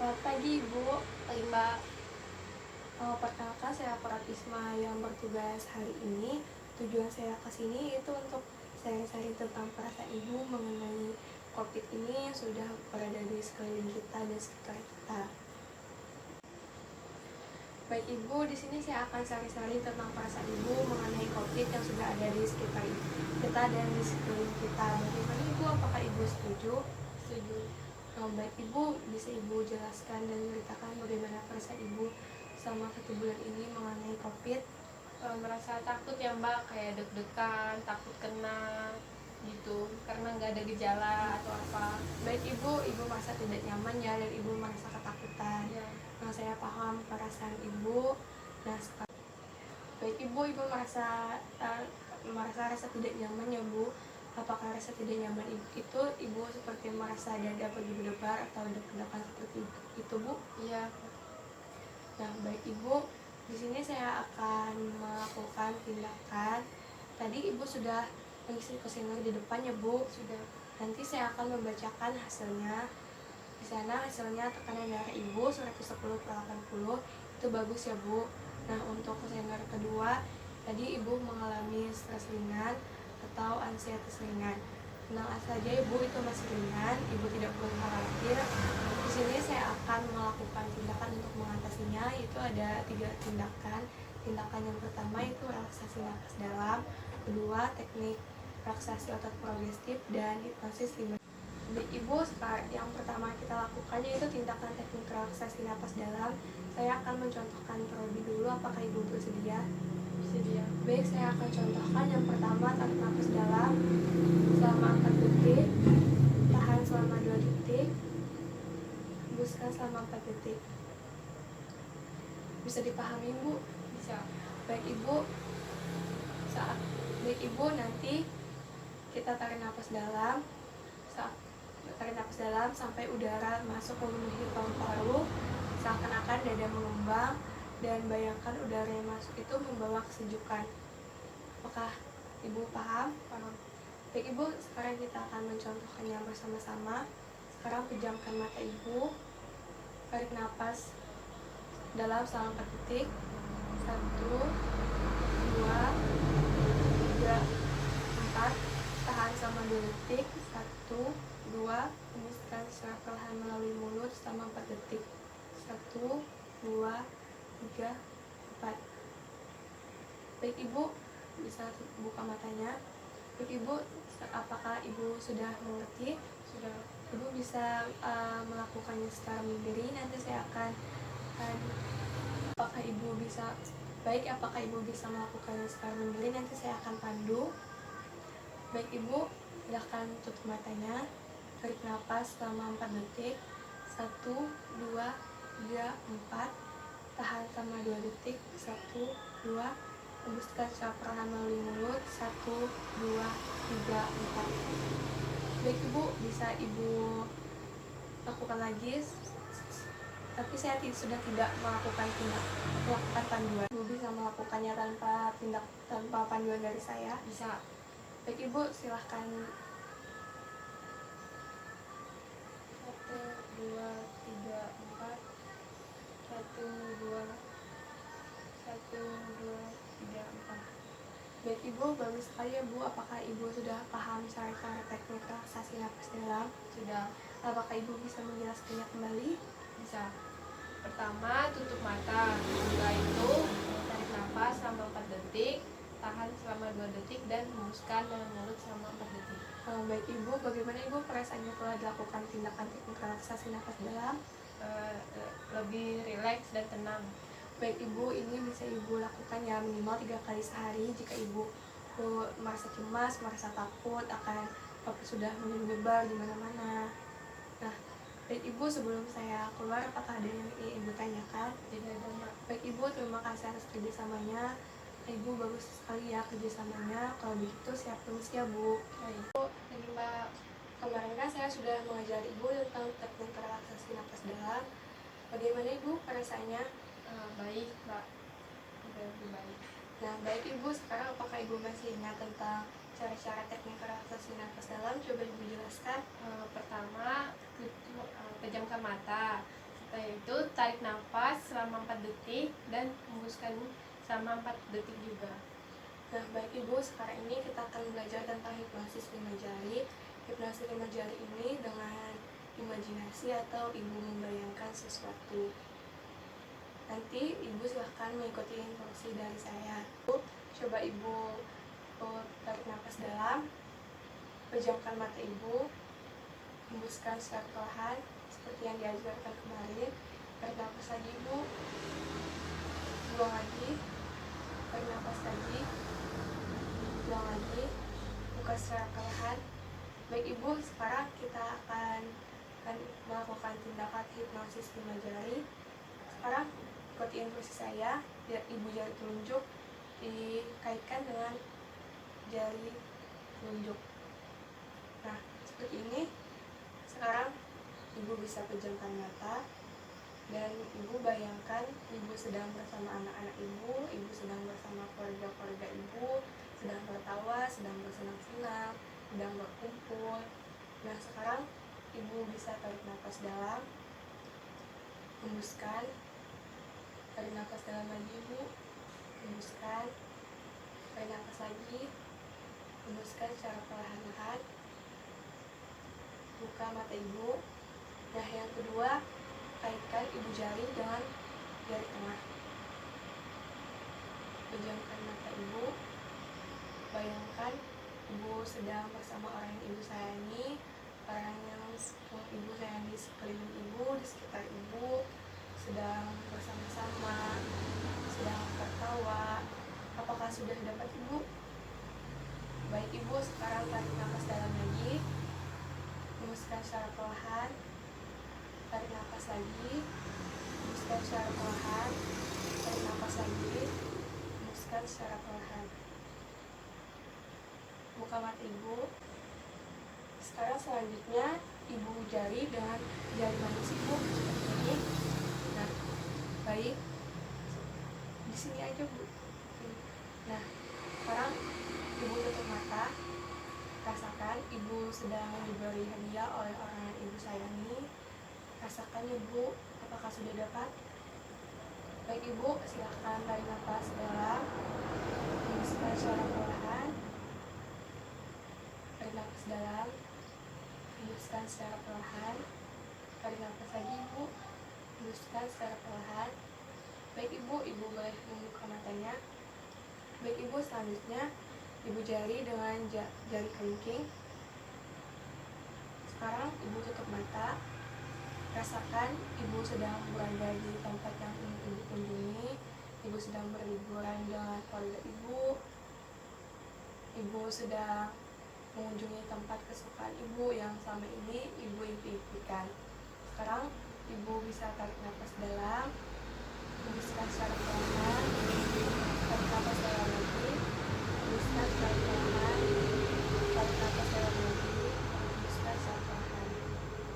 Selamat pagi Ibu. Pagi Mbak. Perkenalkan saya Pratisma yang bertugas hari ini. Tujuan saya ke sini itu untuk sharing-sharing tentang perasaan Ibu mengenai COVID ini yang sudah berada di sekeliling kita dan sekitar kita. Baik Ibu, di sini saya akan sharing-sharing tentang perasaan Ibu mengenai COVID yang sudah ada di sekitar kita dan di sekeliling kita. Bagaimana Ibu? Apakah Ibu setuju? Setuju. Baik Ibu, bisa Ibu jelaskan dan ceritakan bagaimana perasaan Ibu selama 1 bulan ini mengenai COVID? Merasa takut ya Mbak, kayak deg-degan, takut kena gitu, karena nggak ada gejala atau apa. Baik Ibu merasa tidak nyaman ya dan Ibu merasa ketakutan. Ya. Nah, saya paham perasaan Ibu. Nah, baik Ibu merasa rasa tidak nyaman ya Bu. Apakah rasa tidak nyaman itu Ibu seperti merasa dada pergi berdebar atau deg-degan seperti itu Bu? Iya. Nah, baik Ibu, di sini saya akan melakukan tindakan. Tadi Ibu sudah mengisi kuesioner di depan ya Bu. Sudah. Nanti saya akan membacakan hasilnya. Di sana hasilnya tekanan darah Ibu 110/80, itu bagus ya Bu. Nah, untuk kuesioner kedua, tadi Ibu mengalami stres ringan atau ansietas ringan. Tenang saja Ibu, itu masih ringan, Ibu tidak perlu khawatir. Di sini saya akan melakukan tindakan untuk mengatasinya, yaitu ada 3 tindakan. Tindakan yang pertama itu relaksasi napas dalam, kedua teknik relaksasi otot progresif, dan hipnosis limber. Ibu, yang pertama kita lakukan yaitu tindakan teknik relaksasi napas dalam. Saya akan mencontohkan terlebih dulu, apakah Ibu bersedia? Bersedia. Baik, saya akan contohkan. Yang pertama, tarik napas dalam selama 4 detik, tahan selama 2 detik, hembuskan selama 4 detik. Bisa dipahami Bu? Bisa. Baik Ibu, nanti kita tarik napas dalam sampai udara masuk memenuhi paru-paru, seakan-akan dada mengembang, dan bayangkan udara yang masuk itu membawa kesejukan. Apakah Ibu paham? Paham. Baik Ibu, sekarang kita akan mencontohkannya bersama-sama. Sekarang pejamkan mata Ibu, tarik napas dalam selama 4 detik. 1, 2, 3, 4. Tahan selama 2 detik. 1, 2. Hembuskan secara perlahan melalui mulut selama 4 detik. 1, 2, 3, 4. Baik Ibu, bisa buka matanya. Baik Ibu, apakah Ibu sudah mengerti? Sudah. Ibu bisa melakukannya secara mandiri. Nanti saya akan apakah Ibu bisa melakukannya secara mandiri, nanti saya akan pandu. Baik Ibu, silahkan tutup matanya, tarik nafas selama 4 detik. 1, 2, 3, 4. Tahan selama 2 detik. 1, 2. Hembuskan secara perlahan melalui mulut. 1, 2, 3, 4. Baik Ibu, bisa Ibu lakukan lagi, tapi saya sudah tidak melakukan panduan. Ibu bisa melakukannya tanpa panduan dari saya? Bisa. Baik Ibu, silahkan. 1, 2, 3, 4. 1, 2, 3, 4. Baik Ibu, bagus sekali ya Bu. Apakah Ibu sudah paham cara-cara teknik relaksasi napas dalam? Sudah. Apakah Ibu bisa menjelaskannya kembali? Bisa. Pertama, tutup mata. Setelah itu tarik nafas selama 4 detik, tahan selama 2 detik, dan hembuskan dalam mulut selama 4 detik. Baik Ibu, bagaimana Ibu perasaannya telah dilakukan tindakan teknik relaksasi napas dalam? Lebih rileks dan tenang. Baik Ibu, ini bisa Ibu lakukan ya minimal 3 kali sehari. Jika Ibu merasa cemas, merasa takut akan apa sudah menyebar di mana-mana. Nah, baik Ibu, sebelum saya keluar, apakah ada yang ingin Ibu tanyakan? Tidak ada Mbak. Baik Ibu, terima kasih atas kerjasamanya. Ibu bagus sekali ya kerjasamanya. Kalau begitu saya permisi ya Bu. Baik. Thank you Mbak. Kemarin kan saya sudah mengajar Ibu tentang teknik relaksasi napas dalam. Bagaimana Ibu perasaannya? Baik Mbak. Sudah lebih baik. Nah, baik Ibu, sekarang apakah Ibu masih ingat tentang cara-cara teknik relaksasi napas dalam? Coba Ibu jelaskan. Pertama, pejamkan mata. Setelah itu tarik nafas selama 4 detik dan hembuskan selama 4 detik juga. Nah, baik Ibu, sekarang ini kita akan belajar tentang hipnosis 5 jari. Hipnosis 5 jari ini dengan imajinasi atau Ibu membayangkan sesuatu. Nanti Ibu silahkan mengikuti instruksi dari saya. Coba Ibu tarik nafas dalam, pejamkan mata Ibu, hembuskan secara perlahan seperti yang diajarkan kemarin. Tarik nafas lagi Ibu, buang lagi, tarik nafas lagi, buang lagi, buka secara perlahan. Baik Ibu, sekarang kita akan melakukan tindakan hipnosis 5 jari. Sekarang ikuti instruksi saya. Ibu jari telunjuk dikaitkan dengan jari telunjuk. Nah, seperti ini. Sekarang Ibu bisa pejamkan mata dan Ibu bayangkan Ibu sedang bersama anak-anak Ibu sedang bersama keluarga-keluarga Ibu, sedang tertawa, sedang bersenang-senang, sedang berkumpul. Nah, sekarang Ibu bisa tarik nafas dalam, hembuskan, tarik nafas dalam lagi Ibu, hembuskan, tarik nafas lagi, hembuskan secara perlahan-lahan, buka mata Ibu. Nah, yang kedua, kaitkan Ibu jari dengan jari tengah. Pejamkan mata Ibu, bayangkan Ibu sedang bersama orang yang Ibu sayangi, orang yang Ibu sayangi di sekeliling Ibu, di sekitar Ibu, sedang bersama-sama, sedang tertawa. Apakah sudah dapat Ibu? Baik Ibu, sekarang tarik nafas dalam lagi, hembuskan secara perlahan, tarik nafas lagi, hembuskan secara perlahan, tarik nafas lagi, hembuskan secara perlahan. Buka mata Ibu. Sekarang selanjutnya Ibu jari dengan jari manis Ibu seperti ini. Nah, baik. Di sini aja Bu. Nah, sekarang Ibu tutup mata. Rasakan Ibu sedang diberi hadiah oleh orang yang Ibu sayangi. Rasakan Ibu, apakah sudah dapat? Baik Ibu, silahkan tarik nafas dalam, hembuskan secara perlahan, tarik nafas dalam, hembuskan secara perlahan, tarik nafas lagi Ibu, hembuskan secara perlahan. Baik Ibu, Ibu boleh membuka matanya. Baik Ibu, selanjutnya Ibu jari dengan jari kelingking. Sekarang Ibu tutup mata. Rasakan Ibu sedang berada di tempat yang ingin Ibu kunjungi. Ibu sedang berliburan dengan keluarga Ibu. Ibu sedang mengunjungi tempat kesukaan Ibu yang selama ini Ibu impikan. Sekarang Ibu bisa tarik nafas dalam, hembuskan secara perlahan, tarik nafas dalam lagi, hembuskan secara perlahan, tarik nafas dalam lagi, hembuskan secara perlahan.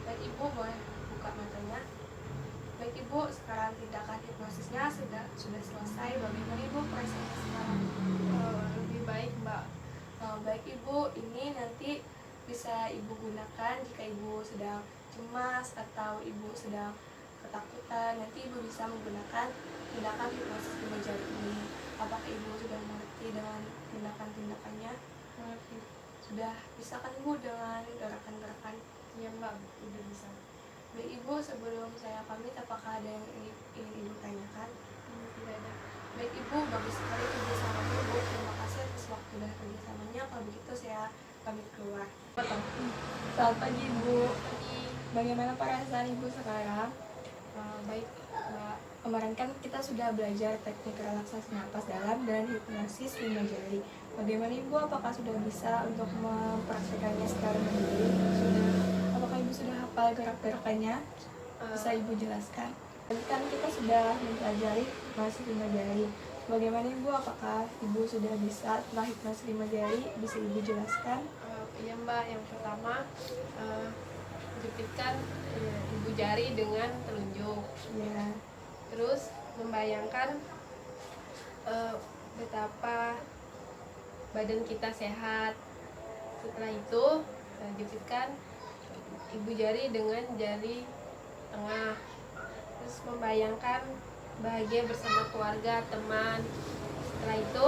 Baik Ibu, boleh buka matanya. Baik Ibu, sekarang tindakan hipnosisnya sudah selesai. Bagaimana Ibu perasaannya sekarang? Lebih baik Mbak. Baik Ibu, ini nanti bisa Ibu gunakan jika Ibu sedang cemas atau Ibu sedang ketakutan. Nanti Ibu bisa menggunakan tindakan hipnosis 5 jari ini. Apakah Ibu sudah mengerti dengan tindakan-tindakannya? Mengerti. Sudah bisa kan Ibu dengan gerakan-gerakan? Iya Mbak, udah bisa. Baik Ibu, sebelum saya pamit, apakah ada yang ingin Ibu tanyakan? Tidak ada. Baik Ibu, bagus sekali kerjasamanya Ibu. Terima kasih atas waktu dan kerjasamanya. Kalau begitu saya pamit keluar. Selamat pagi Ibu. Pagi. Bagaimana perasaan Ibu sekarang? Baik Mbak. Kemarin kan kita sudah belajar teknik relaksasi napas dalam dan hipnosis 5 jari. Bagaimana Ibu? Apakah sudah bisa untuk mempraktekannya secara mandiri? Sudah. Apakah Ibu sudah hafal gerak-gerakannya? Bisa Ibu jelaskan? Tadi kan kita sudah mempelajari hipnosis 5 jari. Bagaimana Ibu? Apakah Ibu sudah bisa setelah hipnosis 5 jari? Bisa Ibu jelaskan? Iya Mbak, yang pertama jepitkan ibu jari dengan telunjuk. Ya. Terus membayangkan betapa badan kita sehat. Setelah itu jepitkan ibu jari dengan jari tengah. terus membayangkan bahagia bersama keluarga, teman. Setelah itu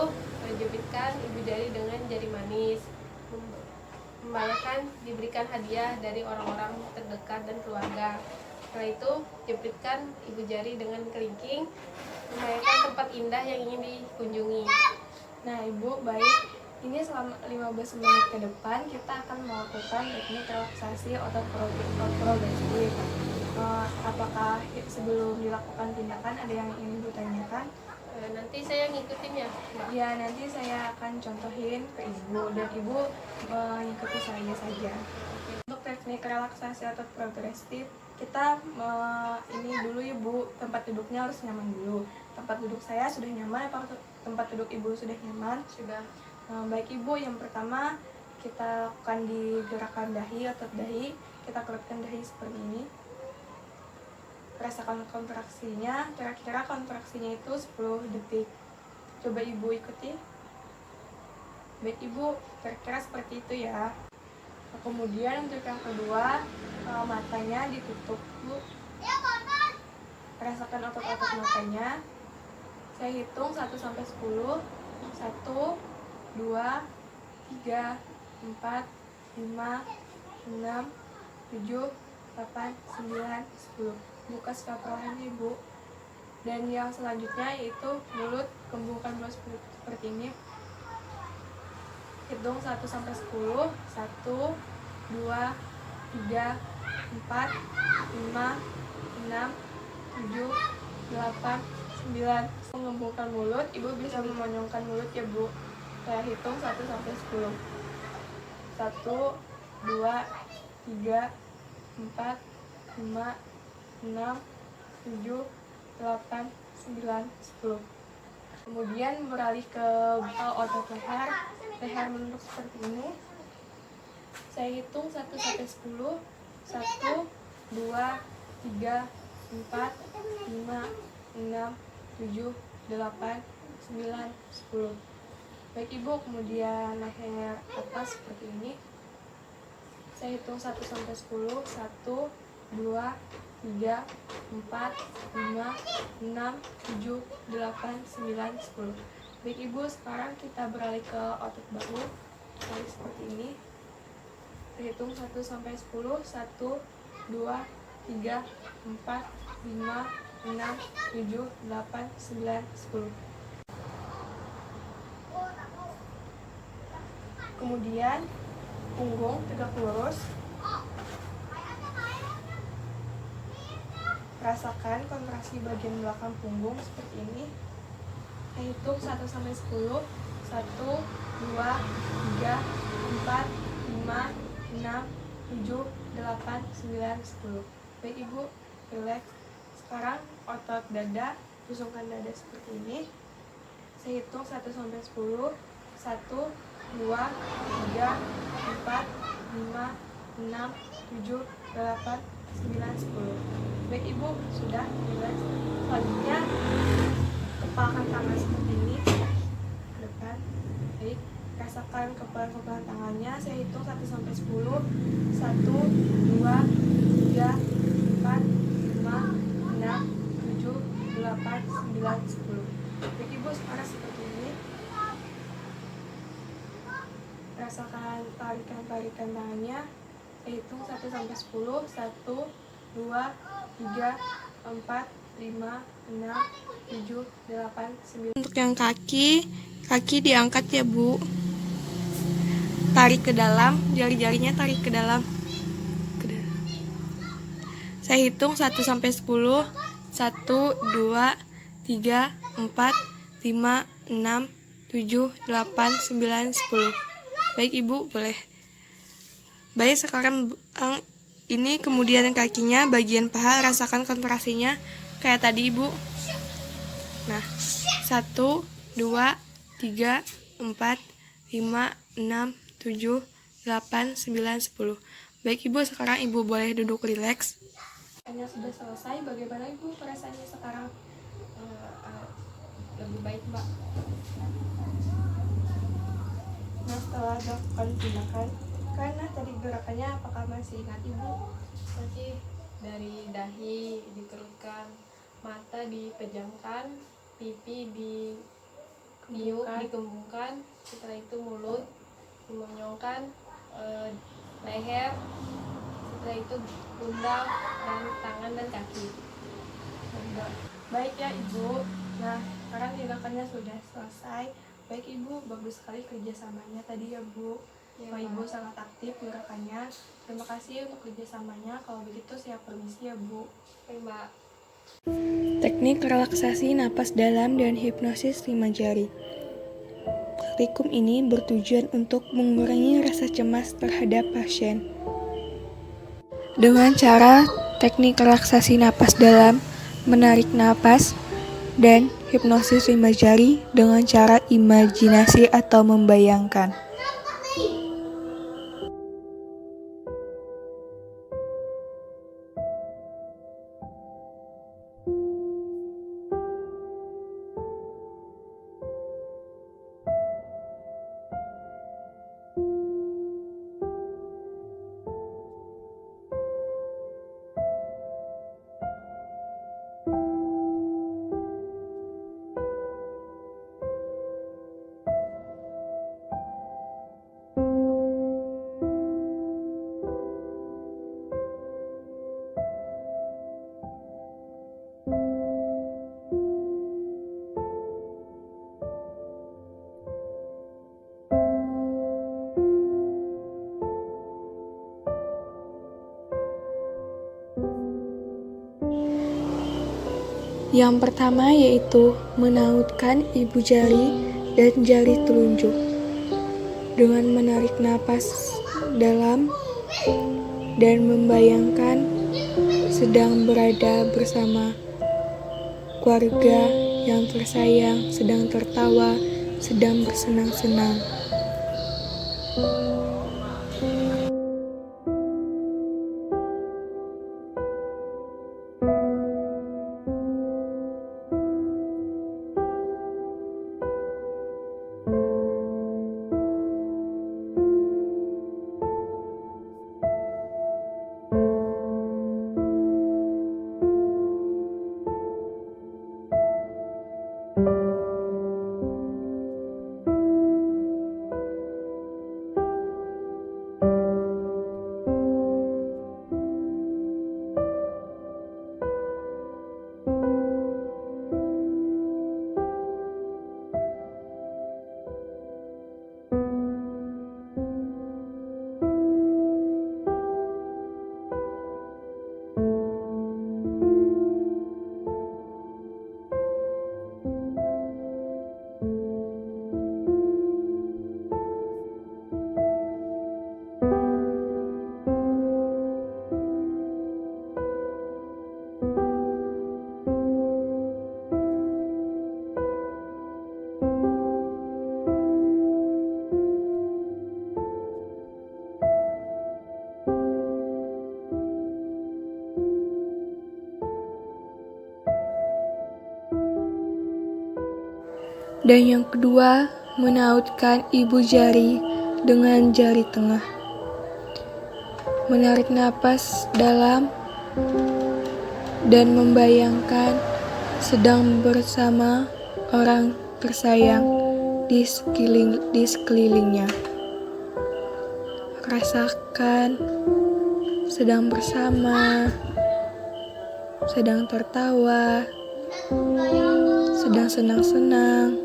jepitkan ibu jari dengan jari manis. Membayangkan diberikan hadiah dari orang-orang terdekat dan keluarga. Setelah itu jepitkan ibu jari dengan kelingking. Membayangkan tempat indah yang ingin dikunjungi. Nah, Ibu, baik. Ini selama 15 menit ke depan kita akan melakukan teknik relaksasi otot progresif. Apakah sebelum dilakukan tindakan ada yang ingin Ibu tanyakan? Nanti saya ngikutin ya, Mbak. Ya, nanti saya akan contohin ke Ibu dan Ibu mengikuti saya saja. Untuk teknik relaksasi otot progresif, kita ini dulu ya Bu, tempat duduknya harus nyaman dulu. Tempat duduk saya sudah nyaman, apa tempat duduk Ibu sudah nyaman? Sudah. Baik Ibu, yang pertama kita lakukan di gerakan dahi, otot dahi. Kita keluarkan dahi seperti ini. Rasakan kontraksinya, kira-kira kontraksinya itu 10 detik. Coba Ibu ikuti. Baik Ibu, kira-kira seperti itu ya. Kemudian untuk yang kedua, matanya ditutup Bu. Rasakan otot-otot matanya. Saya hitung 1 sampai 10. 1, 2, 3, 4, 5, 6, 7, 8, 9, 10. Buka perlahan Ibu. Dan yang selanjutnya yaitu mulut, kembungkan mulut seperti ini. Hitung 1 sampai 10. 1, 2, 3, 4, 5, 6, 7, 8, 9. Mengembungkan mulut, Ibu bisa memonyongkan mulut ya Bu. Saya hitung 1 sampai 10. 1, 2, 3, 4, 5, 6, 7, 8, 9, 10. Kemudian beralih ke otot leher. Leher menunduk seperti ini. Saya hitung 1 sampai 10. 1, 2, 3, 4, 5, 6, 7, 8, 9, 10. Baik Ibu, kemudian leher atas seperti ini. Saya hitung 1 sampai 10. 1, 2, 3, 4, 5, 6, 7, 8, 9, 10. Baik Ibu, sekarang kita beralih ke otot bahu. Seperti ini. Saya hitung 1 sampai 10. 1, 2, 3, 4, 5, 6, 7, 8, 9, 10. Kemudian punggung tegak lurus. Rasakan kontraksi bagian belakang punggung seperti ini. Saya hitung 1 sampai 10. 1, 2, 3, 4, 5, 6, 7, 8, 9, 10. Baik Ibu, relax. Sekarang otot dada, pusungkan dada seperti ini. Saya hitung 1 sampai 10. 1, 2, 3, 4, 5, 6, 7, 8, 9, 10. Baik Ibu, sudah relax. Selanjutnya kepalkan tangan seperti ini ke depan. Baik, rasakan kepalan tangannya. Saya hitung 1 sampai 10. 1, 2, 3, 4, 5, 6, 7, 8, 9, 10. Baik Ibu, sekarang seperti ini. Rasakan tarikan tangannya. Saya hitung 1 sampai 10. 1, 2, 3, 4, 5, 6, 7, 8, 9. Untuk yang kaki diangkat ya Bu. Tarik ke dalam, jari-jarinya tarik ke dalam. Saya hitung 1 sampai 10. 1, 2, 3, 4, 5, 6, 7, 8, 9, 10. Baik Ibu, boleh. Baik, sekarang ini kemudian kakinya, bagian paha, rasakan kontraksinya kayak tadi Ibu. Nah, 1, 2, 3, 4, 5, 6, 7, 8, 9, 10. Baik Ibu, sekarang Ibu boleh duduk rileks. Sudah selesai, bagaimana Ibu perasaannya sekarang? Lebih baik Mbak. Nah, setelah dilakukan tindakan, karena tadi gerakannya apakah masih ingat Ibu? Masih dari dahi dikerutkan mata dipejamkan, pipi ditiup, dikembungkan, setelah itu mulut dimonyongkan, leher, setelah itu pundak dan tangan dan kaki. Baik ya Ibu. Nah, sekarang tindakannya sudah selesai. Baik Ibu, bagus sekali kerjasamanya tadi ya Bu. Ya, Wah, Ibu sangat aktif gerakannya. Terima kasih untuk kerjasamanya. Kalau begitu saya permisi ya Bu. Oke, Mbak. Teknik relaksasi napas dalam dan hipnosis 5 jari. Praktikum ini bertujuan untuk mengurangi rasa cemas terhadap pasien. Dengan cara teknik relaksasi napas dalam, menarik napas, dan hipnosis 5 jari dengan cara imajinasi atau membayangkan. Yang pertama yaitu menautkan ibu jari dan jari telunjuk. Dengan menarik napas dalam dan membayangkan sedang berada bersama keluarga yang tersayang, sedang tertawa, sedang bersenang-senang. Dan yang kedua, menautkan ibu jari dengan jari tengah. Menarik napas dalam dan membayangkan sedang bersama orang tersayang di sekelilingnya. Rasakan sedang bersama, sedang tertawa, sedang senang-senang.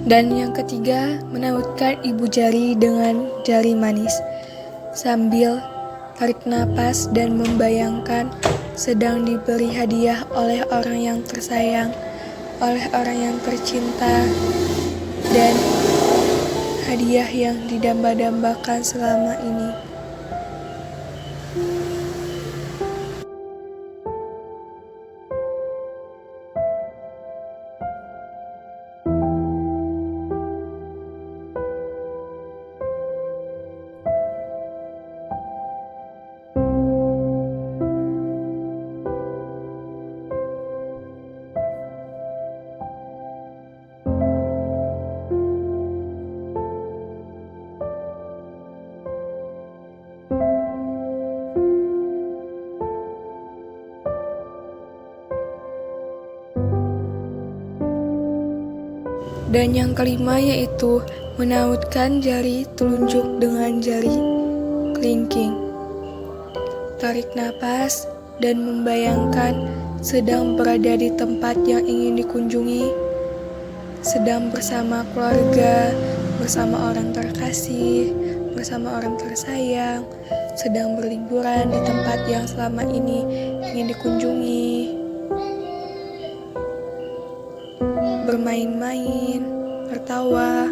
Dan yang ketiga, menautkan ibu jari dengan jari manis sambil tarik napas dan membayangkan sedang diberi hadiah oleh orang yang tersayang, oleh orang yang tercinta, dan hadiah yang didamba-dambakan selama ini. Dan yang kelima yaitu menautkan jari telunjuk dengan jari kelingking. Tarik napas dan membayangkan sedang berada di tempat yang ingin dikunjungi, sedang bersama keluarga, bersama orang terkasih, bersama orang tersayang, sedang berliburan di tempat yang selama ini ingin dikunjungi, bermain-main, tertawa,